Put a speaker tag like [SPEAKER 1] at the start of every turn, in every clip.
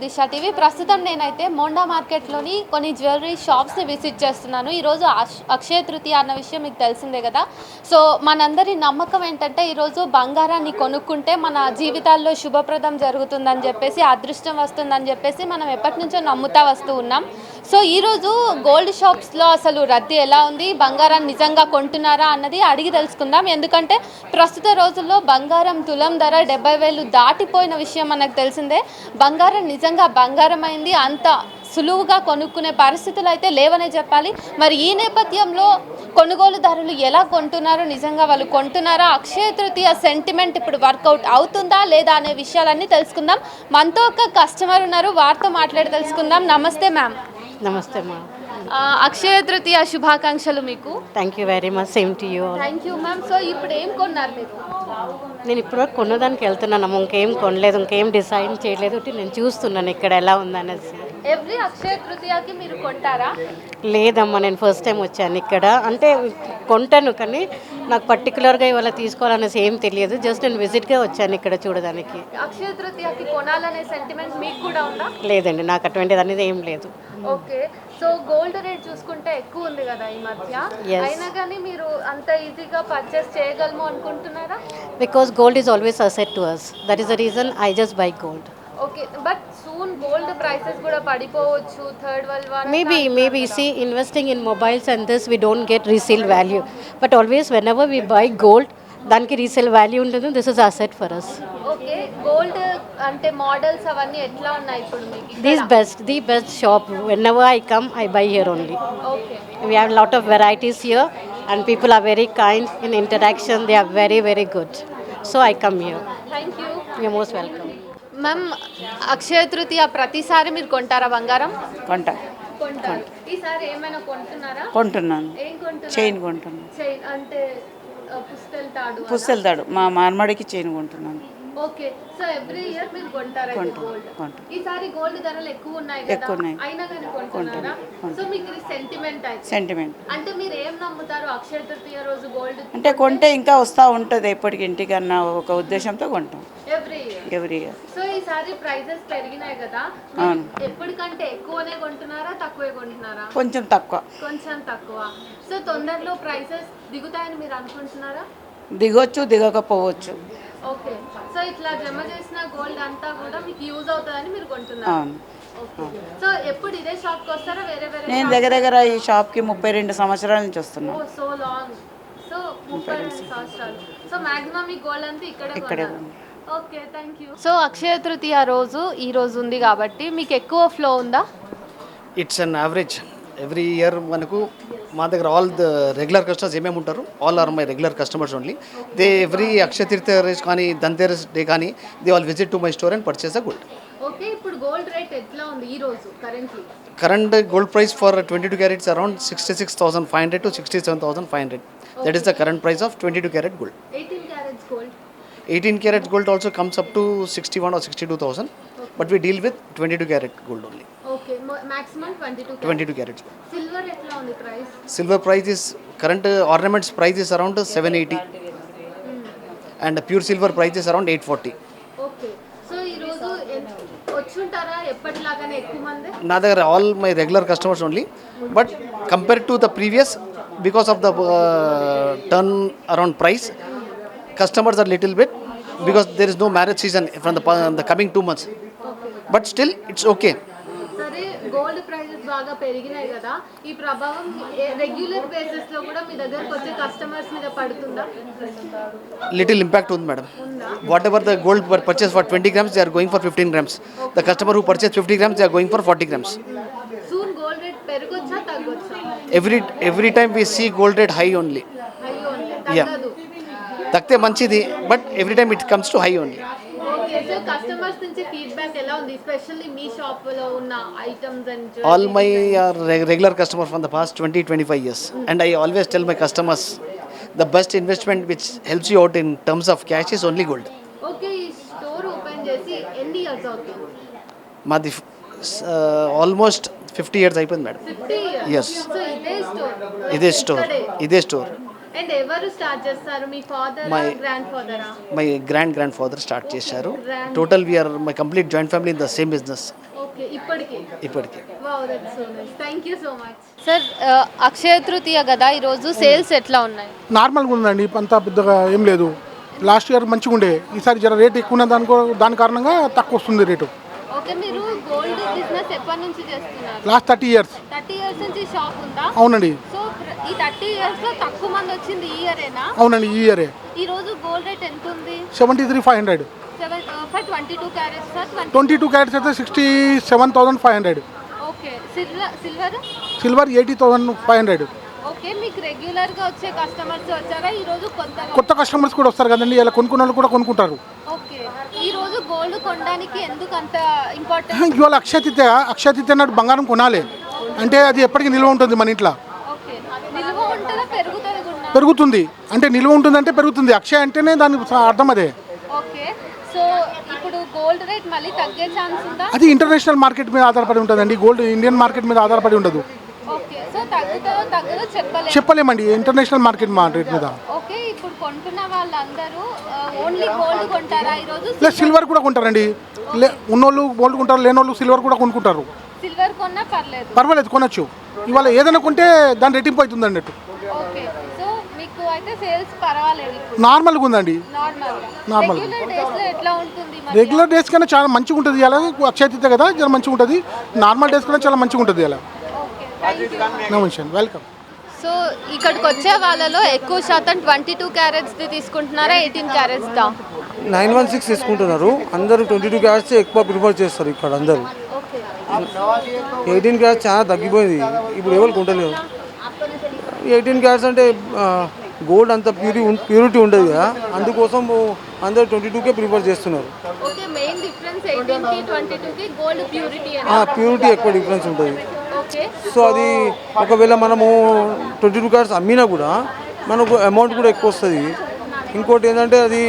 [SPEAKER 1] దిశా TV. ప్రస్తుతం నేనైతే మోండా మార్కెట్లోని కొన్ని జ్యువెలరీ షాప్స్ని విజిట్ చేస్తున్నాను. ఈరోజు అక్షయ తృతీయ అన్న విషయం మీకు తెలిసిందే కదా. సో మనందరి నమ్మకం ఏంటంటే ఈరోజు బంగారాన్ని కొనుక్కుంటే మన జీవితాల్లో శుభప్రదం జరుగుతుందని చెప్పేసి, అదృష్టం వస్తుందని చెప్పేసి మనం ఎప్పటి నుంచో నమ్ముతా వస్తూ ఉన్నాం. సో ఈరోజు గోల్డ్ షాప్స్లో అసలు రద్దీ ఎలా ఉంది, బంగారాన్ని నిజంగా కొంటున్నారా అన్నది అడిగి తెలుసుకుందాం. ఎందుకంటే ప్రస్తుత రోజుల్లో బంగారం తులం ధర 70,000 దాటిపోయిన విషయం మనకు తెలిసిందే. బంగారం నిజంగా బంగారం అయింది, అంత సులువుగా కొనుక్కునే పరిస్థితులు అయితే లేవనే చెప్పాలి. మరి ఈ నేపథ్యంలో కొనుగోలుదారులు ఎలా కొంటున్నారో, నిజంగా వాళ్ళు కొంటున్నారా, అక్షయ తృతీయ సెంటిమెంట్ ఇప్పుడు వర్కౌట్ అవుతుందా లేదా అనే విషయాలన్నీ తెలుసుకుందాం. మనతో ఒక కస్టమర్ ఉన్నారు, వారితో మాట్లాడి తెలుసుకుందాం. నమస్తే మ్యామ్.
[SPEAKER 2] నమస్తే మ్యామ్.
[SPEAKER 1] అక్షయ తృతీయ శుభాకాంక్షలు మీకు.
[SPEAKER 2] Thank you very much. Same to you.
[SPEAKER 1] Thank you ma'am. So ఇప్పుడు ఏం కొన్నారు మీరు?
[SPEAKER 2] నేను ఇప్పుడు కొన్నదానికి వెళ్తున్నాను, ఇంకేం కొనలేదు, ఇంకేం డిసైడ్ చేయలేదు. నేను చూస్తున్నాను ఇక్కడ ఎలా ఉందనేసి.
[SPEAKER 1] ఎవ్రీ అక్షయ తృతీయకి మీరు కొంటారా?
[SPEAKER 2] లేదమ్మా, నేను ఫస్ట్ టైం వచ్చాను ఇక్కడ. అంటే కొంటాను కానీ నాకు పర్టికులర్గా ఇవాళ తీసుకోవాలనేసి ఏం తెలియదు. జస్ట్ నేను విజిట్గా వచ్చాను ఇక్కడ చూడడానికి.
[SPEAKER 1] అక్షయ తృతీయకి కొనాలనే సెంటిమెంట్ మీకు కూడా ఉందా?
[SPEAKER 2] లేదండి, నాకు అటువంటిది అనేది ఏం లేదు.
[SPEAKER 1] ఓకే. సో గోల్డ్ రేట్ చూసుకుంటే ఎక్కువ ఉంది కదా ఈ మధ్య, అయినా కానీ మీరు అంత ఈజీగా పర్చేస్ చేయగలము అనుకుంటున్నారా?
[SPEAKER 2] Because gold is always asset to us. That is the reason I just buy gold.
[SPEAKER 1] Okay, but soon gold prices కూడా పడిపోవచ్చు. Third world war
[SPEAKER 2] maybe see, investing in mobiles and this, we don't get resale value, but always whenever we buy gold, దానికి resale value ఉంటుంది. This is asset for us.
[SPEAKER 1] Okay, gold అంటే models అవన్నీ ఎట్లా ఉన్నాయి ఇప్పుడు మీకు?
[SPEAKER 2] The best shop. whenever I come, I buy here only.
[SPEAKER 1] Okay,
[SPEAKER 2] we have a lot of varieties here and people are very kind in interaction. They are very very good, so I come here.
[SPEAKER 1] Thank you.
[SPEAKER 2] You're most welcome.
[SPEAKER 1] Ma'am, Akshaya Tritiya ప్రతిసారి మీరు కొంటారా బంగారం?
[SPEAKER 3] కొంటారు.
[SPEAKER 1] ఈసారి ఏమైనా కొంటున్నారా?
[SPEAKER 3] కొంటున్నాను.
[SPEAKER 1] ఏం కొంటున్నారు?
[SPEAKER 3] చైన్ కొంటున్నాను.
[SPEAKER 1] చైన్ అంటే
[SPEAKER 3] పుస్తెల తాడు మా మార్మాడికి చైన్ కొంటున్నాను.
[SPEAKER 1] ఓకే, సో ఎవ్రీ ఇయర్ మీరు కొంటారా గోల్డ్? ఈసారి గోల్డ్ ధరలు ఎక్కువ ఉన్నాయి కదా, అయినా కానీ కొంటున్నారా? సో మీకు ఇది సెంటిమెంట్ అయితే.
[SPEAKER 3] సెంటిమెంట్
[SPEAKER 1] అంటే మీరు ఏం నమ్ముతారు అక్షయ తృతీయ రోజు గోల్డ్
[SPEAKER 3] అంటే కొంటే ఇంకా వస్తూ ఉంటుంది ఎప్పటికి ఇంటికన్నా ఒక ఉద్దేశంతో కొంటాం
[SPEAKER 1] ఎవ్రీ ఇయర్. సో ఈసారి ప్రైసెస్ పెరిగినాయి కదా, ఎప్పటికంటే ఎక్కువనే కొంటున్నారా తక్కువే కొంటున్నారా?
[SPEAKER 3] కొంచెం తక్కువ.
[SPEAKER 1] సో తొందరలో ప్రైసెస్ దిగుతాయని మీరు అనుకుంటున్నారా?
[SPEAKER 3] దిగొచ్చు, దిగకపోవచ్చు.
[SPEAKER 1] ఓకే, సో ఇట్లా జమ చేసిన గోల్డ్ అంతా కూడా మీకు యూజ్ అవుతుందని మీరు కొంటున్నారు. సో ఎప్పుడు ఇదే షాప్ కి వస్తారా వేరే వేరే?
[SPEAKER 3] నేను దగ్గర ఈ షాప్ కి 32 సంవత్సరాల నుంచి వస్తున్నాను.
[SPEAKER 1] So long. సో 32 సంవత్సరాలు. సో మాక్సిమం ఈ గోల్డ్ అంతా ఇక్కడే. Okay, thank you. సో అక్షయ తృతీయ రోజు ఈ రోజు ఉంది కాబట్టి మీకు ఎక్కువ ఫ్లో ఉందా?
[SPEAKER 4] It's an average. Every year మనకు మా దగ్గర ఆల్ ద రెగ్యులర్ కస్టమర్స్ ఏమేమి ఉంటారు, all are my regular customers only. They every Akshaya Tritiya రోజు కానీ ధన్తేరస్ డే కానీ they all visit to my store and purchase the gold.
[SPEAKER 1] Okay, ఇప్పుడు గోల్డ్ రేట్ ఎట్లా ఉంది ఈ రోజు currently?
[SPEAKER 4] Current gold price for 22 carats around 66,500 to 67,500. That is the current price of 22 carat gold.
[SPEAKER 1] 18 carats gold.
[SPEAKER 4] 18 carat gold also comes up to 61 or 62,000, but we deal with 22 carat gold only.
[SPEAKER 1] Okay, maximum
[SPEAKER 4] 22 carats.
[SPEAKER 1] Silver etla undi price?
[SPEAKER 4] Silver price is current ornaments price is around 780, and pure silver price is around 840.
[SPEAKER 1] Okay, so ee roju వచ్చుంటారా ఎప్పటిలాగానే ఎక్కువ మంది?
[SPEAKER 4] నా దగ్గర all my regular customers only, but compared to the previous, because of the turn around price, customers are little bit, because there is no marriage season from the coming 2 months. But still it's okay.
[SPEAKER 1] సరే, gold prices బాగా పెరిగినాయి కదా, ఈ ప్రభావం regular basis లో కూడా మీ దగ్గరకు వచ్చే కస్టమర్స్ మీద పడుతుందా?
[SPEAKER 4] Little impact ఉంది madam. Whatever the gold purchase for 20 grams, they are going for 15 grams. The customer who purchased 50 grams, they are going for 40 grams.
[SPEAKER 1] Soon gold rate పెరగొచ్చా తగ్గొచ్చా?
[SPEAKER 4] Every time we see gold rate high only.
[SPEAKER 1] తగ్గదు.
[SPEAKER 4] తగ్గితే మంచిది, but every time it comes to high only.
[SPEAKER 1] Okay, so customers నుంచి feedback ఎలా ఉంది, especially మీ shop లో ఉన్న items and
[SPEAKER 4] all my are regular customer from the past 20-25 years, and I always tell my customers the best investment which helps you out in terms of cash is only gold.
[SPEAKER 1] Okay, ఈ store open చేసి ఎన్ని years అవుతుంది?
[SPEAKER 4] మాది almost 50 years అయిపోయింది madam.
[SPEAKER 1] 50 years.
[SPEAKER 4] Yes.
[SPEAKER 1] So
[SPEAKER 4] ఇదే store.
[SPEAKER 1] And ఎవరు start చేస్తారు, మీ ఫాదర్ గ్రాండ్ ఫాదరా?
[SPEAKER 4] మై గ్రాండ్ ఫాదర్ స్టార్ట్ చేశారు. Total we are my complete joint family in the same business.
[SPEAKER 1] Okay ఇప్పటికి
[SPEAKER 4] ఇప్పటికీ.
[SPEAKER 1] Wow that's so nice thank you so much sir. Akshaya Tritiya కదా ఈరోజు సేల్స్ ఎట్లా ఉన్నాయి?
[SPEAKER 5] నార్మల్గా ఉందండి, అంత పెద్దగా ఏం లేదు. లాస్ట్ ఇయర్ మంచిగా ఉండే, ఈసారి జర రేట్ ఎక్కువ ఉన్న దాని కారణంగా తక్కువ వస్తుంది రేటు.
[SPEAKER 1] ఓకే మీరు గోల్డ్ బిజినెస్ ఎప్పటి నుంచి చేస్తున్నారు?
[SPEAKER 5] Last 30 years.
[SPEAKER 1] 30 ఇయర్స్ నుంచి షాప్ ఉందా?
[SPEAKER 5] అవునండి.
[SPEAKER 1] సో ఈ 30 ఇయర్స్ లో తక్కువ మంది వచ్చింది ఈ ఇయరేనా?
[SPEAKER 5] అవునండి, ఈ ఇయరే.
[SPEAKER 1] ఈ రోజు గోల్డ్ రేట్ ఎంత ఉంది?
[SPEAKER 5] 73,500.
[SPEAKER 1] 22 క్యారెట్స్ సార్.
[SPEAKER 5] 22 క్యారెట్స్ అయితే 67,500.
[SPEAKER 1] Okay silver
[SPEAKER 5] silver 80,500.
[SPEAKER 1] ఓకే మీకు రెగ్యులర్ గా వచ్చే కస్టమర్స్ వచ్చారా ఈ రోజు కొత్తగా?
[SPEAKER 5] కొత్త కస్టమర్స్ కూడా వస్తారు కదండి, ఇలా కొనుక్కున్న వాళ్ళు కూడా కొనుక్కుంటారు.
[SPEAKER 1] ఓకే ఈ రోజు గోల్డ్ కొనడానికి ఎందుకు అంత ఇంపార్టెంట్?
[SPEAKER 5] ఇవాళ అక్షయ తృతీయ నాడు బంగారం కొనాలి అంటే అది ఎప్పటికీ నిల్వ ఉంటుంది మన ఇంట్లో.
[SPEAKER 1] ఓకే నిల్వ ఉంటుందా పెరుగుతుంది కూడా?
[SPEAKER 5] పెరుగుతుంది అంటే నిల్వ ఉంటుందంటే పెరుగుతుంది. అక్షయ అంటేనే దాని అర్థం అదే.
[SPEAKER 1] ఓకే సో ఇప్పుడు గోల్డ్ రేట్ మళ్ళీ తగ్గే ఛాన్స్ ఉందా?
[SPEAKER 5] అది ఇంటర్నేషనల్ మార్కెట్ మీద ఆధారపడి ఉంటుందండి, గోల్డ్ ఇండియన్ మార్కెట్ మీద ఆధారపడి ఉండదు.
[SPEAKER 1] ఓకే సో తగ్గుతుందో తగ్గదో
[SPEAKER 5] చెప్పలేమండి ఇంటర్నేషనల్ మార్కెట్ మీద.
[SPEAKER 1] ఓకే ఇప్పుడు కొంటున్న వాళ్ళందరూ ఓన్లీ గోల్డ్ కొంటారా ఈ రోజు?
[SPEAKER 5] లేదు, సిల్వర్ కూడా కొంటారండి. ఉన్నోళ్ళు గోల్డ్ కొంటారు, లేనోళ్ళు సిల్వర్ కూడా కొనుక్కుంటారు.
[SPEAKER 1] సిల్వర్ కొన్నా
[SPEAKER 5] పర్వాలేదు, కొనొచ్చు. ఇవాళ ఏదైనా కొంటే దాని రెట్టింపు అవుతుంది అన్నట్టు.
[SPEAKER 1] ఓకే సో మీకు అయితే సేల్స్ పర్వాలేదు ఇప్పుడు?
[SPEAKER 5] నార్మల్గా ఉందండి.
[SPEAKER 1] నార్మల్ రెగ్యులర్ డేస్ లో ఎట్లా ఉంటుంది మరి?
[SPEAKER 5] రెగ్యులర్ డేస్ కన్నా చాలా మంచిగా ఉంటుంది. ఇలా అక్షయ తృతీయ కదా చాలా మంచిగా ఉంటుంది. నార్మల్ డేస్ కన్నా చాలా మంచిగా ఉంటుంది. ఇలా నమస్తే, వెల్కమ్.
[SPEAKER 1] సో ఇక్కడికి వచ్చే వాళ్ళలో ఎక్కువ శాతం 22 క్యారెట్స్ తీసుకుంటున్నారా 18 క్యారెట్స్ దా?
[SPEAKER 6] 916 తీసుకుంటున్నారు అందరూ. 22 క్యారెట్స్ ఎక్కువ ప్రిఫర్ చేస్తారు ఇక్కడ అందరూ. 18 క్యారెట్స్ చాలా తగ్గిపోయింది, ఇప్పుడు ఎవరు కొంటలేరు. 18 క్యారెట్స్ అంటే గోల్డ్ అంత ప్యూరిటీ ఉండదు కదా, అందుకోసం అందరూ 22కే ప్రిఫర్ చేస్తున్నారు.
[SPEAKER 1] ఓకే మెయిన్ డిఫరెన్స్ 18 కి 22 కి గోల్డ్ ప్యూరిటీ
[SPEAKER 6] ప్యూరిటీ ఎక్కువ డిఫరెన్స్ ఉంటుంది.
[SPEAKER 1] ఓకే
[SPEAKER 6] సో అది ఒకవేళ మనము 22 క్యారెట్స్ అమ్మినా కూడా మనకు అమౌంట్ కూడా ఎక్కువ వస్తుంది. ఇంకోటి ఏంటంటే అది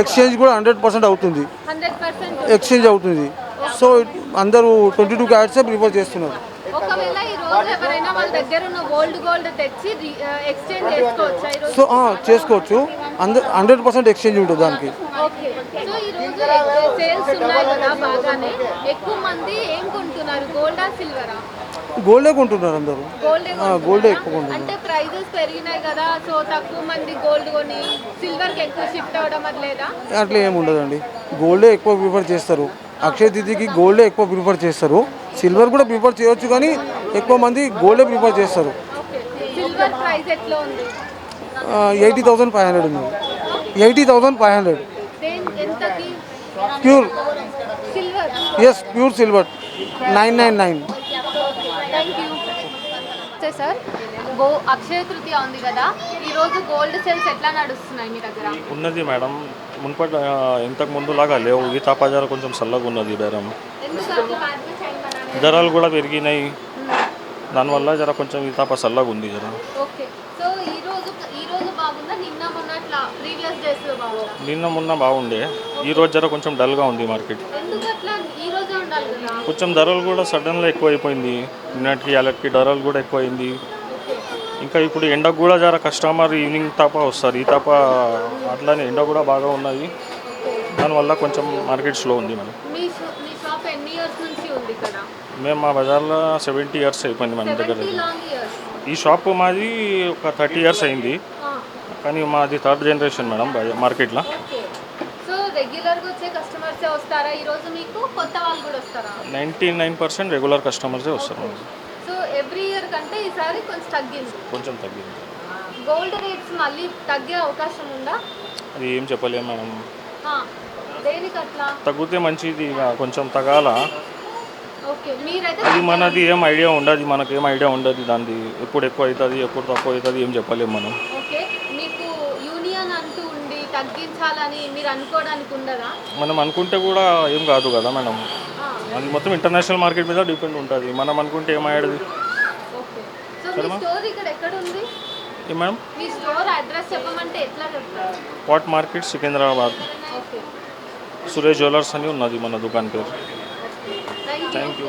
[SPEAKER 6] ఎక్స్చేంజ్ కూడా 100% అవుతుంది,
[SPEAKER 1] 100%
[SPEAKER 6] ఎక్స్చేంజ్ అవుతుంది. సో అందరూ 22 క్యారెట్సే ప్రిఫర్ చేస్తున్నారు.
[SPEAKER 1] ఒకవేళ ఈ రోజు ఎవరైనా వాళ్ళ దగ్గర ఉన్న గోల్డ్ తెచ్చి ఎక్స్చేంజ్ చేసుకోవచ్చా ఈ రోజు?
[SPEAKER 6] సో చేసుకోవచ్చు, 100% ఎక్స్చేంజ్ ఉంటుంది దానికి.
[SPEAKER 1] ఓకే సో ఈ రోజు సేల్స్ ఉన్నాయి కదా బాగానే, ఎక్కువ మంది ఏం కొంటున్నారు గోల్డా సిల్వరా?
[SPEAKER 6] గోల్డే కొంటున్నారు అందరూ. గోల్డే ఎక్కువ కొంటున్నారు.
[SPEAKER 1] అంటే ప్రైజెస్ పెరిగినాయి కదా, సో తక్కువ మంది గోల్డ్ కొని సిల్వర్ కి ఎక్కువ షిఫ్ట్ అవడం అది లేదా?
[SPEAKER 6] అట్లా ఏమి ఉండదండి, గోల్డే ఎక్కువ ప్రిఫర్ చేస్తారు. అక్షయ తృతీయకి గోల్డే ఎక్కువ ప్రిఫర్ చేస్తారు. సిల్వర్ కూడా ప్రిఫర్ చేయొచ్చు కానీ ఎక్కువ మంది గోల్డే ప్రిఫర్ చేస్తారు.
[SPEAKER 1] సిల్వర్ ప్రైస్ ఎట్లా ఉంది?
[SPEAKER 6] 80,500 ఉంది. 80,500
[SPEAKER 1] ఎంతకి
[SPEAKER 6] pure
[SPEAKER 1] silver?
[SPEAKER 6] Yes, pure silver 999.
[SPEAKER 1] Thank you sir. Akshaya Tritiya ఉంది కదా, ఈరోజు గోల్డ్ సేల్స్ ఎట్లా నడుస్తున్నాయి మీ దగ్గర?
[SPEAKER 7] ఉన్నది మేడం, మున్పటి ఇంతకు ముందులాగా లేవు. ఈ తాపాజార కొంచెం చల్లగా ఉన్నది బేరం. ధరలు కూడా పెరిగినాయి, దానివల్ల జర కొంచెం ఈ తాప చల్లగా ఉంది జర.
[SPEAKER 1] ఓకే సో ఈ రోజు బాగుందా? నిన్న మొన్న అట్లా ప్రీవియస్ డేస్ లో బాగుందా?
[SPEAKER 7] నిన్న మొన్న బాగుండే, ఈ రోజు జర కొంచెం డల్గా ఉంది మార్కెట్.
[SPEAKER 1] ఎందుకు అట్లా? ఈ రోజే ఉండాలి కదా.
[SPEAKER 7] కొంచెం ధరలు కూడా సడన్గా ఎక్కువైపోయింది, నిన్నటికి వాళ్ళకి ధరలు కూడా ఎక్కువైంది. ఇంకా ఇప్పుడు ఎండకు కూడా జర కస్టమర్ ఈవినింగ్ తాప వస్తారు, ఈ తాప అట్లానే ఎండ కూడా బాగా ఉన్నది, దానివల్ల కొంచెం మార్కెట్ స్లో ఉంది మేడం.
[SPEAKER 1] మీ షాప్ ఎన్ని ఇయర్స్ నుంచి ఉంది ఇక్కడ?
[SPEAKER 7] మేము మా బజార్లో 70 years అయిపోయింది మన దగ్గర. ఈ షాప్ మాది ఒక 30 years అయింది, కానీ మాది 3rd generation మేడం మార్కెట్లో.
[SPEAKER 1] సో రెగ్యులర్గా వచ్చే కస్టమర్సే వస్తారా ఈరోజు మీకు? కొత్త వాళ్ళు కూడా వస్తారా?
[SPEAKER 7] 99% రెగ్యులర్ కస్టమర్సే వస్తారు మేడం.
[SPEAKER 1] సో ఎవ్రీ ఇయర్ కంటే ఈసారి కొంచెం తగ్గింది. గోల్డ్ రేట్స్ మళ్ళీ తగ్గే అవకాశం ఉందా?
[SPEAKER 7] అది ఏం చెప్పలేము మేడం.
[SPEAKER 1] దేనికి అట్లా?
[SPEAKER 7] తగ్గితే మంచిది, ఇక కొంచెం తగాల.
[SPEAKER 1] ఓకే మీరైతే
[SPEAKER 7] అది మనది ఏం ఐడియా ఉండదు, మనకేం ఐడియా ఉండదు దాన్ని, ఎప్పుడు ఎక్కువ అవుతుంది ఎప్పుడు తక్కువ అవుతుంది ఏం చెప్పలేము మనం.
[SPEAKER 1] ఓకే మీకు యూనియన్ అంటూ ఉండి తగ్గించాలని మీరు అనుకోవడానికి ఉండదా?
[SPEAKER 7] మనం అనుకుంటే కూడా ఏం కాదు కదా మేడం, అది మొత్తం ఇంటర్నేషనల్ మార్కెట్ మీద డిపెండ్ ఉంటుంది. మనం అనుకుంటే ఏమయ్యేది.
[SPEAKER 1] ఓకే సో మీ స్టోర్ ఇక్కడ ఎక్కడ ఉంది?
[SPEAKER 7] ఏ మేడం?
[SPEAKER 1] మీ స్టోర్ అడ్రస్ చెప్పమంటే ఎట్లా చెప్తారు?
[SPEAKER 7] Pot Market Secunderabad,
[SPEAKER 1] okay
[SPEAKER 7] Suresh jewellers అని ఉన్నది మన దుకాణం పేరు.
[SPEAKER 1] Thank you.